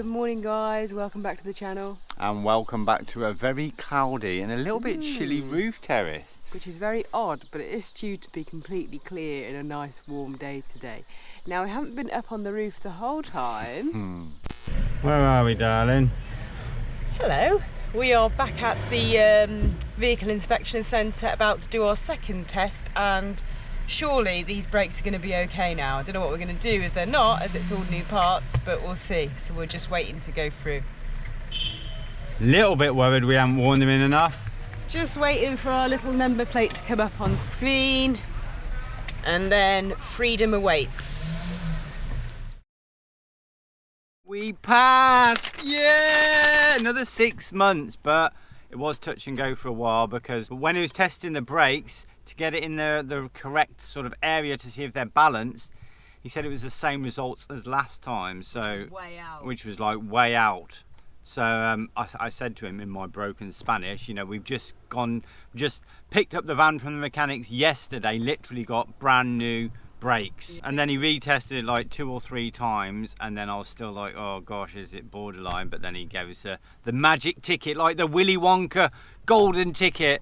morning guys, welcome back to the channel. And welcome back to a very cloudy and a little bit chilly roof terrace. Which is very odd, but it is due to be completely clear in a nice warm day today. Now I haven't been up on the roof the whole time. Where are we, darling? Hello, we are back at the vehicle inspection centre about to do our second test, and surely these brakes are going to be okay now. I don't know what we're going to do if they're not, as it's all new parts, but we'll see. So we're just waiting to go through. Little bit worried we haven't worn them in enough. Just waiting for our little number plate to come up on screen, and then freedom awaits. We passed! Yeah! Another 6 months, but it was touch and go for a while because when he was testing the brakes to get it in the correct sort of area to see if they're balanced, he said it was the same results as last time, so which was like way out. So I said to him in my broken Spanish, you know, we've just picked up the van from the mechanics yesterday, literally got brand new brakes, and then he retested it like 2 or 3 times, and then I was still like, oh gosh, is it borderline? But then he gave us the magic ticket, like the Willy Wonka golden ticket.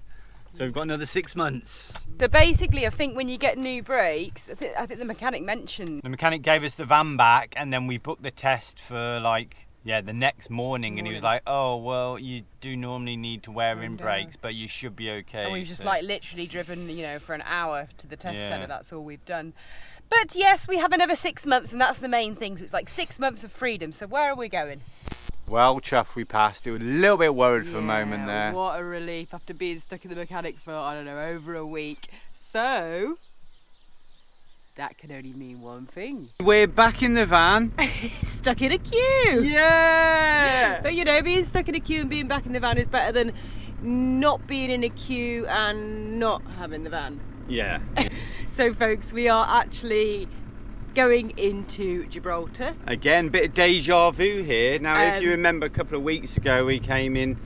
So we've got another 6 months. So basically, I think when you get new brakes, I think the mechanic mentioned. The mechanic gave us the van back, and then we booked the test for the next morning, and he was like, oh well, you do normally need to wear in brakes, but you should be okay. And we've just like literally driven, you know, for an hour to the test centre. That's all we've done. But yes, we have another 6 months, and that's the main thing. So it's like 6 months of freedom. So where are we going? Well, chuff, we passed. We were a little bit worried for a moment there. What a relief after being stuck in the mechanic for, I don't know, over a week. So that can only mean one thing. We're back in the van. Stuck in a queue. Yeah! But you know, being stuck in a queue and being back in the van is better than not being in a queue and not having the van. Yeah. So folks, we are actually going into Gibraltar. Again, bit of deja vu here. Now, if you remember, a couple of weeks ago we came in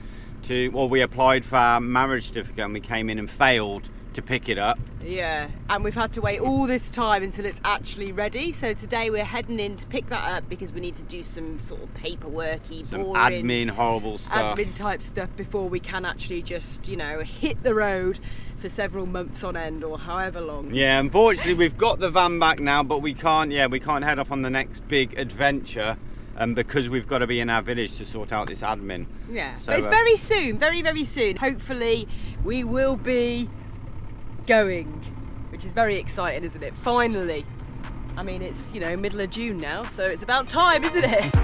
we applied for our marriage certificate and we came in and failed to pick it up. Yeah, and we've had to wait all this time until it's actually ready. So today we're heading in to pick that up because we need to do some sort of paperworky, boring admin, horrible stuff. Admin type stuff before we can actually just, you know, hit the road for several months on end or however long. Yeah, unfortunately we've got the van back now, but we can't head off on the next big adventure because we've got to be in our village to sort out this admin. Yeah, so, but it's very soon, very, very soon. Hopefully we will be going, which is very exciting, isn't it? Finally. I mean, it's, you know, middle of June now, so it's about time, isn't it?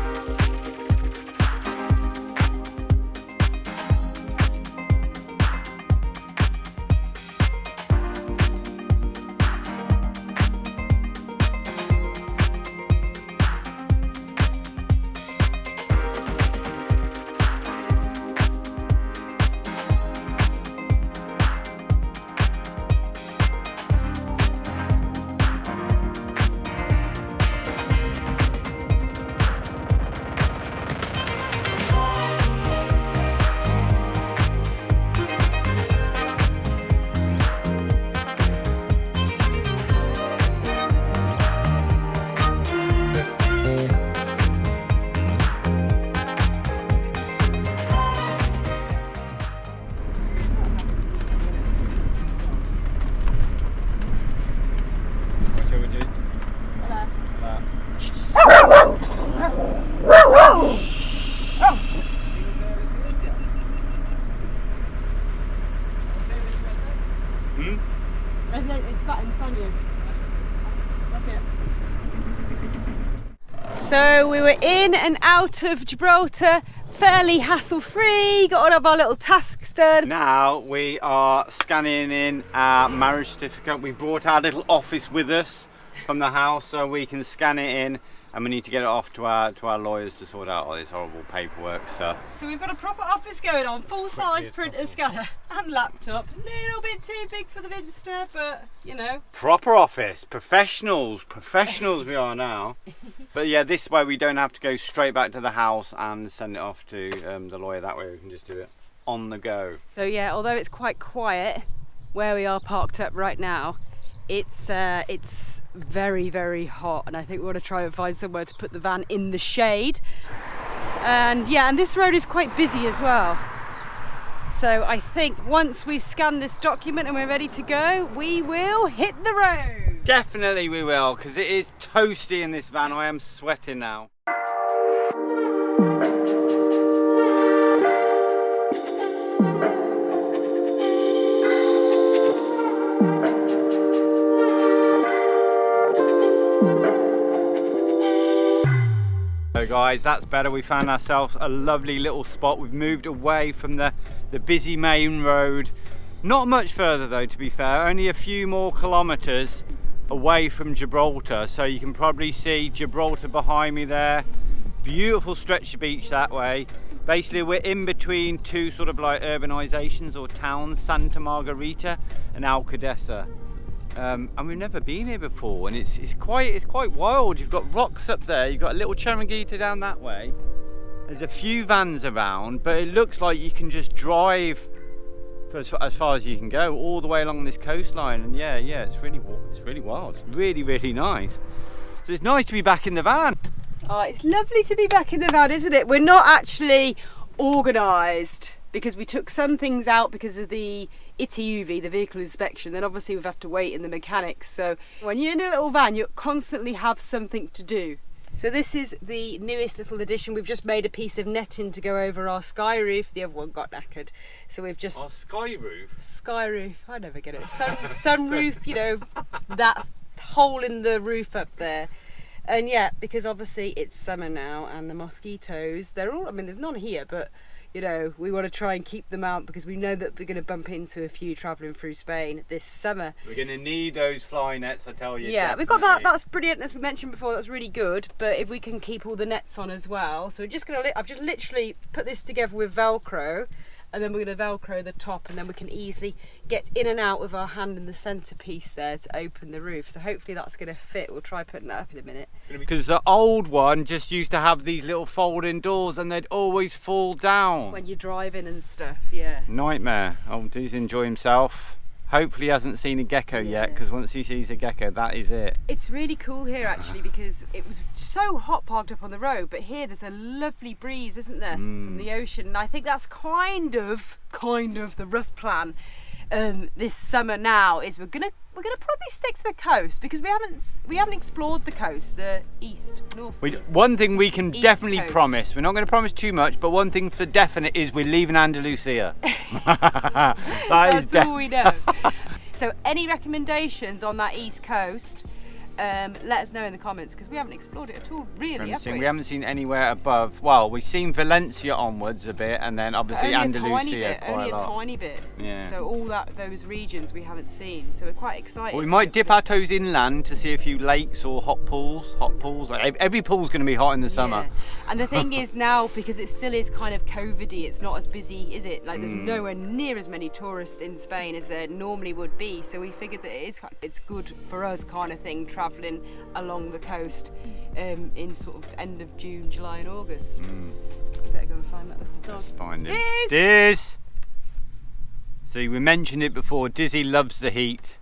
So we were in and out of Gibraltar fairly hassle-free, got all of our little tasks done. Now we are scanning in our marriage certificate. We brought our little office with us from the house so we can scan it in, and we need to get it off to our lawyers to sort out all this horrible paperwork stuff. So we've got a proper office going on, full-size printer, scanner and laptop. A little bit too big for the Vinster, but you know. Proper office, professionals we are now. But yeah, this way we don't have to go straight back to the house and send it off to the lawyer. That way we can just do it on the go. So yeah, although it's quite quiet where we are parked up right now, it's very, very hot, and I think we want to try and find somewhere to put the van in the shade. And yeah, and this road is quite busy as well. So I think once we've scanned this document and we're ready to go, we will hit the road. Definitely we will, because it is toasty in this van. I am sweating now. So guys, that's better. We found ourselves a lovely little spot. We've moved away from the busy main road. Not much further though, to be fair, only a few more kilometers away from Gibraltar. So you can probably see Gibraltar behind me there. Beautiful stretch of beach that way. Basically we're in between two sort of like urbanizations or towns, Santa Margarita and Alcadesa. And we've never been here before, and it's quite wild. You've got rocks up there, you've got a little Chiringuito down that way. There's a few vans around, but it looks like you can just drive for as far as you can go, all the way along this coastline. And yeah, it's really wild. It's really nice. So it's nice to be back in the van. Oh, it's lovely to be back in the van, isn't it? We're not actually organised because we took some things out because of the ITUV, the vehicle inspection. Then obviously we've had to wait in the mechanics. So when you're in a little van, you constantly have something to do. So this is the newest little addition. We've just made a piece of netting to go over our sky roof. The other one got knackered. So we've just... Our sky roof? Sky roof. I never get it. Sun roof, you know, that hole in the roof up there. And yeah, because obviously it's summer now and the mosquitoes, they're all, I mean, there's none here, but you know, we want to try and keep them out because we know that we're going to bump into a few travelling through Spain this summer. We're going to need those fly nets, I tell you. Yeah, definitely. we've got that. That's brilliant, as we mentioned before. That's really good. But if we can keep all the nets on as well, so we're just going to. I've just literally put this together with Velcro, and then we're going to Velcro the top, and then we can easily get in and out with our hand in the centerpiece there to open the roof. So hopefully that's going to fit. We'll try putting that up in a minute. Because the old one just used to have these little folding doors, and they'd always fall down when you're driving and stuff. Yeah. Nightmare. Oh, does he enjoy himself? Hopefully he hasn't seen a gecko yet, because once he sees a gecko, that is it. It's really cool here actually, because it was so hot parked up on the road, but here there's a lovely breeze, isn't there, from the ocean. And I think that's kind of the rough plan this summer now, is we're gonna probably stick to the coast, because we haven't explored the coast, the north. One thing we can definitely coast. promise, we're not going to promise too much, but one thing for definite is we're leaving Andalusia. That's all we know. So any recommendations on that east coast, let us know in the comments, because we haven't explored it at all, really, have we? We haven't seen anywhere above. Well, we've seen Valencia onwards a bit, and then obviously Andalusia only a lot. tiny bit. Yeah. So all those regions we haven't seen. So we're quite excited. Well, we might dip our toes inland to see a few lakes or hot pools. Every pool's going to be hot in the summer. Yeah. And the thing is now, because it still is kind of COVID-y, it's not as busy, is it? Like there's nowhere near as many tourists in Spain as there normally would be. So we figured that it's good for us, kind of thing, travelling along the coast in sort of end of June, July and August. We better go and find that little dog. Let's find him. Diz! See, we mentioned it before, Dizzy loves the heat.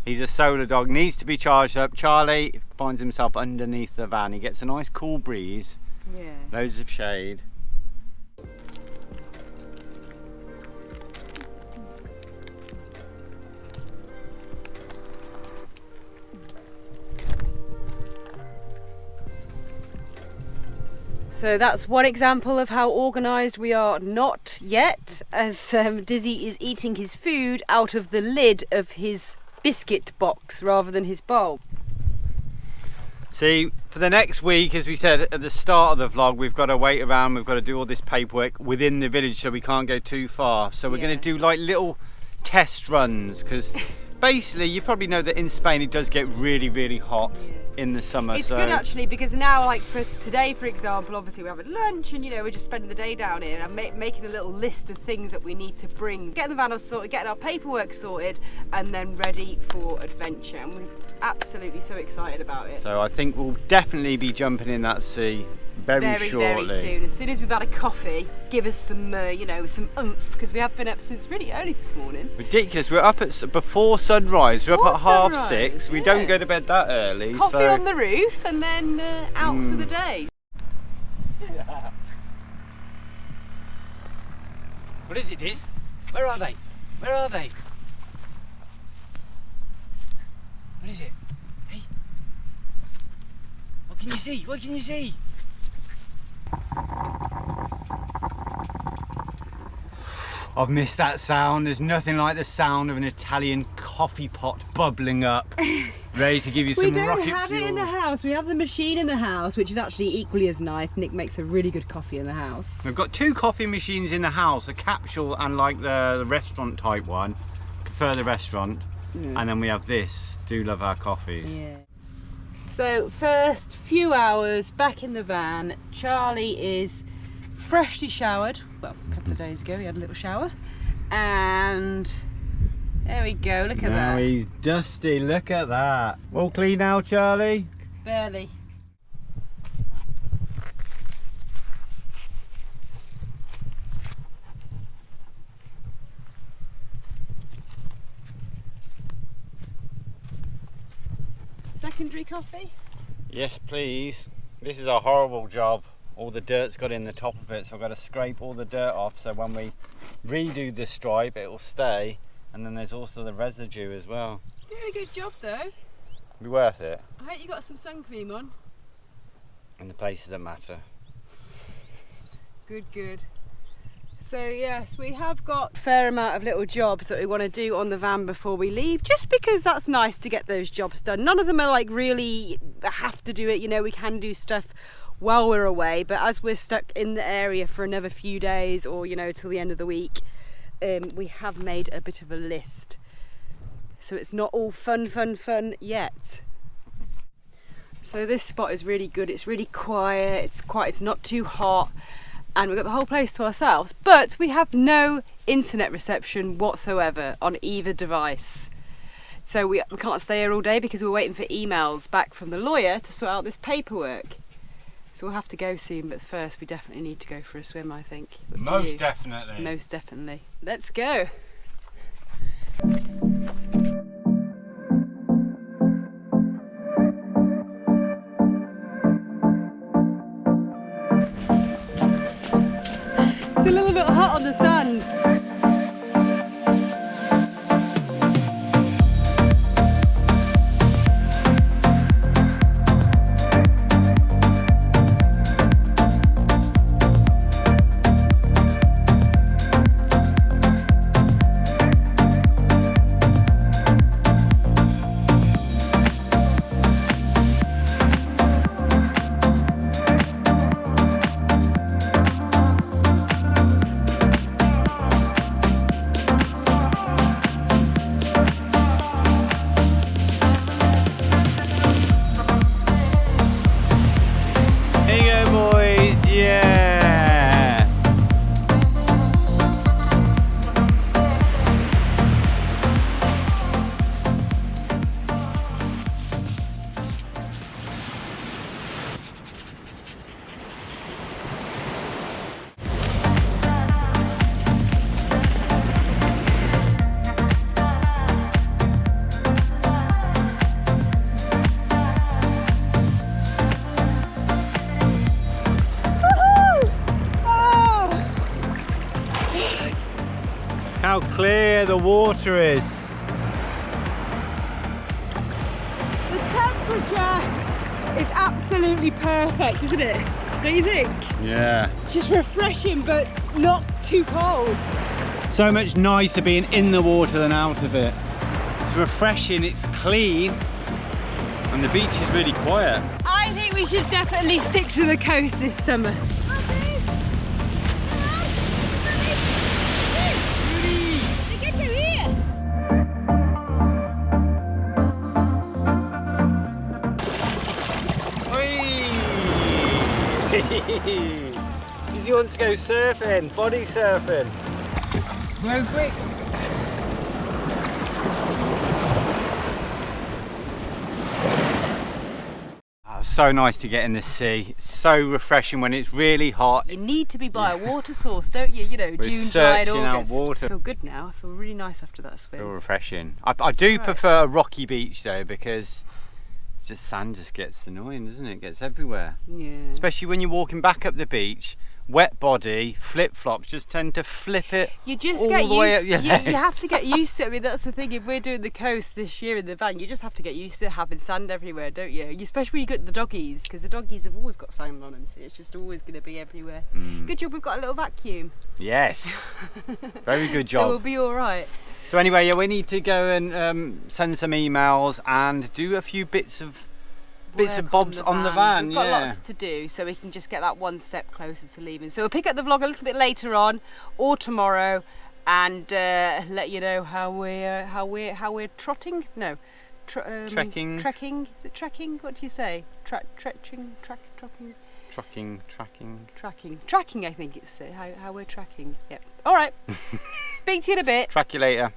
He's a solar dog, needs to be charged up. Charlie finds himself underneath the van. He gets a nice cool breeze, loads of shade. So that's one example of how organised we are not yet, as Dizzy is eating his food out of the lid of his biscuit box rather than his bowl. See, for the next week, as we said at the start of the vlog, we've got to wait around, we've got to do all this paperwork within the village, so we can't go too far. So we're going to do like little test runs, because basically you probably know that in Spain it does get really hot in the summer. It's good actually, because now, like for today for example, obviously we're having lunch and we're just spending the day down here, and I'm making a little list of things that we need to bring, getting the van all sorted, getting our paperwork sorted, and then ready for adventure. And we're absolutely so excited about it. So I think we'll definitely be jumping in that sea very shortly. Very soon. As soon as we've had a coffee, give us some some oomph, because we have been up since really early this morning. Ridiculous. We're up before sunrise. We're up at 6:30. We don't go to bed that early. Coffee on the roof and then out for the day. What is it, Diz? Where are they? Where are they? What is it? Hey? What can you see? What can you see? I've missed that sound. There's nothing like the sound of an Italian coffee pot bubbling up, ready to give you some rocket fuel. We don't have it in the house. We have the machine in the house, which is actually equally as nice. Nick makes a really good coffee in the house. We've got 2 coffee machines in the house, a capsule and like the restaurant type one. Prefer the restaurant. And then we have this. Do love our coffees. Yeah. So first few hours back in the van, Charlie is freshly showered. Well, a couple of days ago he had a little shower, and there we go, look at that. Now he's dusty, look at that. All clean now, Charlie? Barely. Secondary coffee? Yes, please. This is a horrible job. All the dirt's got in the top of it, so I've got to scrape all the dirt off, so when we redo the stripe it will stay, and then there's also the residue as well. Doing a good job though. Be worth it. I hope you got some sun cream on. In the places that matter. Good, good. So yes, we have got a fair amount of little jobs that we want to do on the van before we leave, just because that's nice to get those jobs done. None of them are like really have to do it, you know, we can do stuff while we're away, but as we're stuck in the area for another few days, or you know, till the end of the week, we have made a bit of a list, so it's not all fun yet. So this spot is really good. It's really quiet, it's not too hot, and we've got the whole place to ourselves, but we have no internet reception whatsoever on either device. So we can't stay here all day because we're waiting for emails back from the lawyer to sort out this paperwork. So we'll have to go soon, but first we definitely need to go for a swim, I think. Most definitely. Most definitely. Let's go. It's a little bit hot on the sand. How clear the water is. The temperature is absolutely perfect, isn't it? Don't you think? Yeah. Just refreshing, but not too cold. So much nicer being in the water than out of it. It's refreshing, it's clean, and the beach is really quiet. I think we should definitely stick to the coast this summer. He wants to go surfing, body surfing. Go quick. Oh, so nice to get in the sea. It's so refreshing when it's really hot. You need to be by a water source, don't you? You know, We're June, July and searching out August. water. I feel good now. I feel really nice after that swim. Feel refreshing. I do prefer a rocky beach though, because sand just gets annoying, doesn't it? It gets everywhere. Yeah. Especially when you're walking back up the beach, wet body, flip-flops just tend to flip it You just all get the way up used. your You legs. have to get used to it. I mean, that's the thing. If we're doing the coast this year in the van, you just have to get used to having sand everywhere, don't you? Especially when you get the doggies, because the doggies have always got sand on them, so it's just always going to be everywhere. Good job we've got a little vacuum. Yes, very good So we'll job. be all right. So anyway, yeah, we need to go and send some emails and do a few bits of bobs on the van. We've got yeah. lots to do, so we can just get that one step closer to leaving. So we'll pick up the vlog a little bit later on, or tomorrow, and let you know how we're trotting. No, Trekking. Trekking. Is it trekking? What do you say? Tracking. Tracking. I think it's how we're tracking. Yep. All right. Speak to you in a bit. Track you later.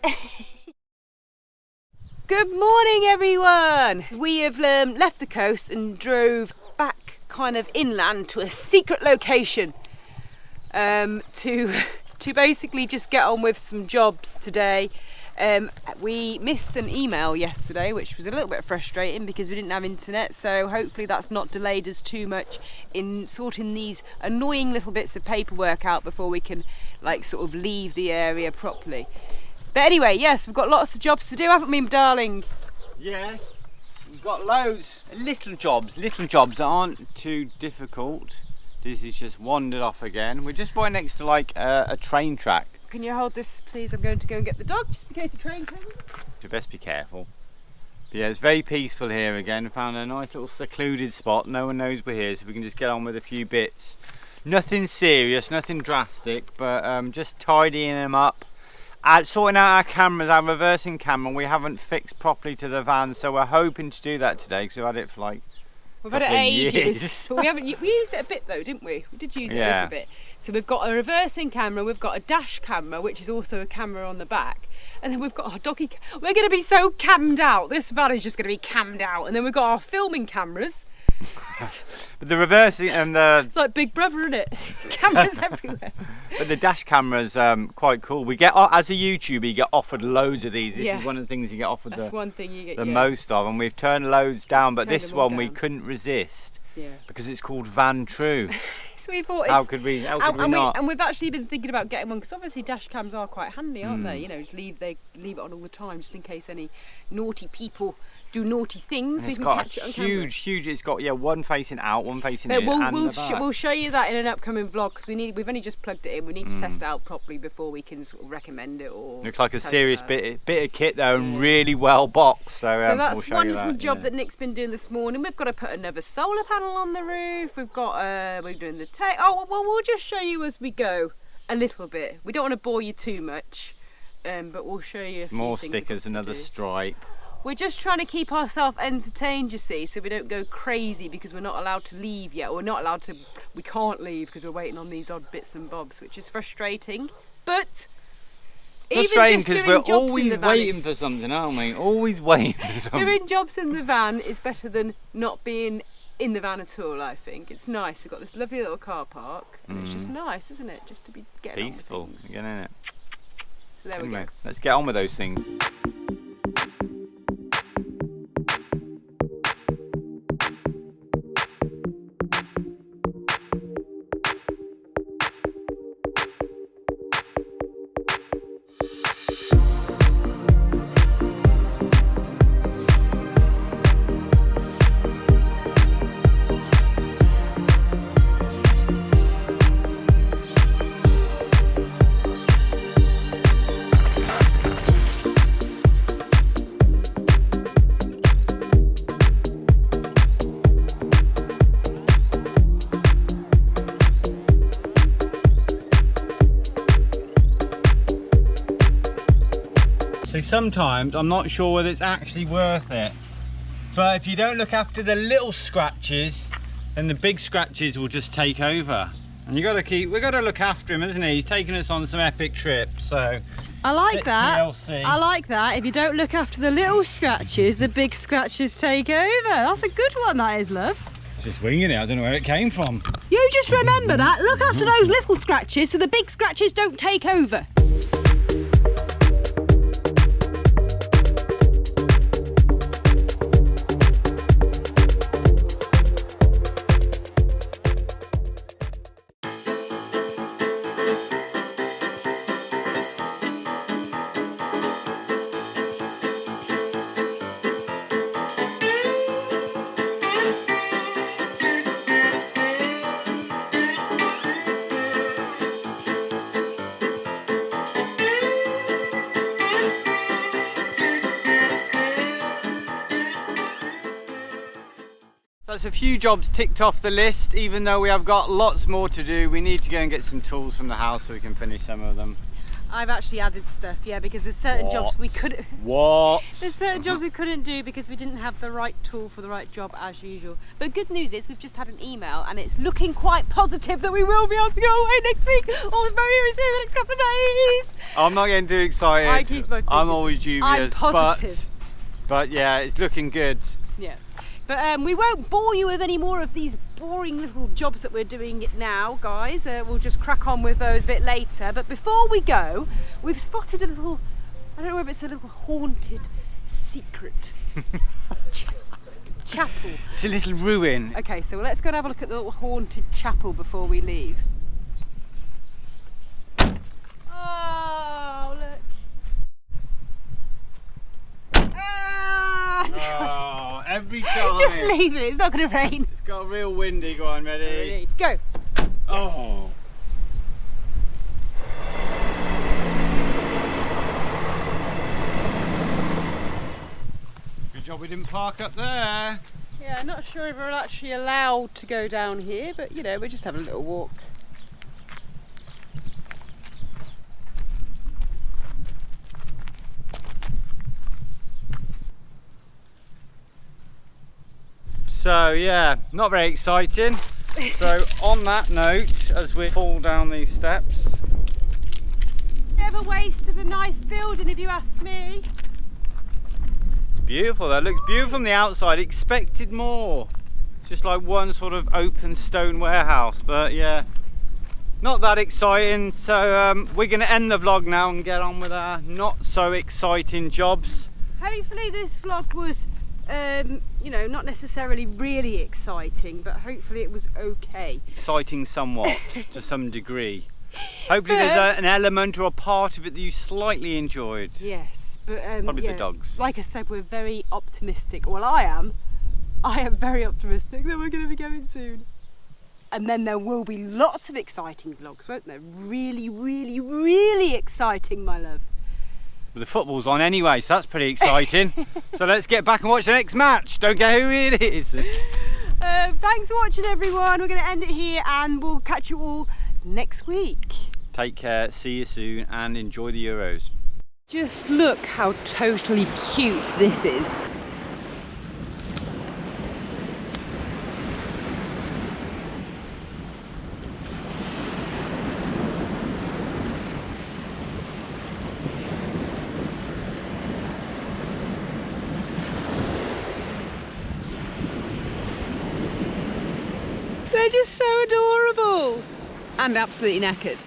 Good morning, everyone. We have left the coast and drove back kind of inland to a secret location to basically just get on with some jobs today. We missed an email yesterday, which was a little bit frustrating because we didn't have internet, so hopefully that's not delayed us too much in sorting these annoying little bits of paperwork out before we can like sort of leave the area properly. But anyway, yes, we've got lots of jobs to do, haven't we, darling? Yes, we've got loads. Little jobs that aren't too difficult. This is just wandered off again. We're just right next to like a train track. Can you hold this, please? I'm going to go and get the dog, just in case a train comes. So best be careful. But yeah, it's very peaceful here again. Found a nice little secluded spot. No one knows we're here, so we can just get on with a few bits. Nothing serious, nothing drastic, but just tidying them up. Sorting out our cameras, our reversing camera, we haven't fixed properly to the van, so we're hoping to do that today because we've had it for like we've had it couple of ages. years. But we used it a bit though, didn't we? We did use it a little bit. So we've got a reversing camera, we've got a dash camera, which is also a camera on the back, and then we've got our doggy. We're going to be so cammed out. This van is just going to be cammed out, and then we've got our filming cameras. But the reversing and the It's like Big Brother, isn't it? Cameras everywhere. but the dash camera's quite cool. We get as a YouTuber, you get offered loads of these. This is one of the things you get offered That's one thing you get the most of, and we've turned loads down. But Turned this them all one we down. couldn't resist Yeah. because it's called Van True. So we thought How could we not? And we've actually been thinking about getting one because obviously dash cams are quite handy, aren't they? You know, just leave it on all the time just in case any naughty people do naughty things. And We it's can got catch it on a camera. huge. It's got one facing out, one facing But in, we'll and the back. we'll show you that in an upcoming vlog because we've only just plugged it in. We need to test it out properly before we can sort of recommend it or. Looks like a tell you serious about it. bit of kit though, and really well boxed. So So we'll that's show one you little that, job yeah. that Nick's been doing this morning. We've got to put another solar panel on the roof. We've got we're doing the tape. Oh well, we'll just show you as we go a little bit. We don't want to bore you too much, but we'll show you a few More things we've stickers, got to another do. stripe. We're just trying to keep ourselves entertained, you see, so we don't go crazy because we're not allowed to leave yet. Or we're not allowed to. We can't leave because we're waiting on these odd bits and bobs, which is frustrating. But Frustrating because we're always waiting for something, aren't we? Always waiting for something. doing jobs in the van is better than not being in the van at all. I think it's nice. We've got this lovely little car park, and it's just nice, isn't it? Just to be getting Peaceful on with things. again, isn't it? So there we Anyway, go. let's get on with those things. So sometimes I'm not sure whether it's actually worth it, but if you don't look after the little scratches, then the big scratches will just take over. And we've got to look after him, isn't he? He's taking us on some epic trips, so I like bit that. TLC. I like that. If you don't look after the little scratches, the big scratches take over. That's a good one, that is, love. Just winging it. I don't know where it came from. You just remember that. Look after those little scratches so the big scratches don't take over. That's a few jobs ticked off the list, even though we have got lots more to do. We need to go and get some tools from the house so we can finish some of them. I've actually added stuff, yeah, because there's certain jobs we couldn't. What? There's certain jobs we couldn't do because we didn't have the right tool for the right job as usual. But good news is we've just had an email and it's looking quite positive that we will be able to go away next week or very soon, the next couple of days. I'm not getting too excited. I keep my fingers. I'm always dubious. I'm positive. But yeah, it's looking good. Yeah. But we won't bore you with any more of these boring little jobs that we're doing now, guys. We'll just crack on with those a bit later. But before we go, we've spotted a little, I don't know if it's a little haunted secret chapel. It's a little ruin. Okay, so let's go and have a look at the little haunted chapel before we leave. Oh, look. Oh, every time. Just leave it, it's not going to rain. It's got real windy. Go on, ready? Go. Oh. Good job we didn't park up there. Yeah, not sure if we're actually allowed to go down here, but you know, we're just having a little walk. So yeah, not very exciting. So on that note, as we fall down these steps. Bit of a waste of a nice building if you ask me. Beautiful, that looks beautiful from the outside. Expected more. Just like one sort of open stone warehouse, but yeah, not that exciting. So we're gonna end the vlog now and get on with our not so exciting jobs. Hopefully this vlog was you know, not necessarily really exciting, but hopefully it was okay. Exciting somewhat, to some degree. Hopefully there's an element or a part of it that you slightly enjoyed. Yes, but probably yeah, the dogs. Like I said, we're very optimistic. Well, I am very optimistic that we're going to be going soon. And then there will be lots of exciting vlogs, won't there? Really, really, really exciting, my love. The football's on anyway, so that's pretty exciting. So let's get back and watch the next match. Don't care who it is. Thanks for watching, everyone. We're going to end it here and we'll catch you all next week. Take care, see you soon, and enjoy the Euros. Just look how totally cute this is. They're just so adorable and absolutely knackered.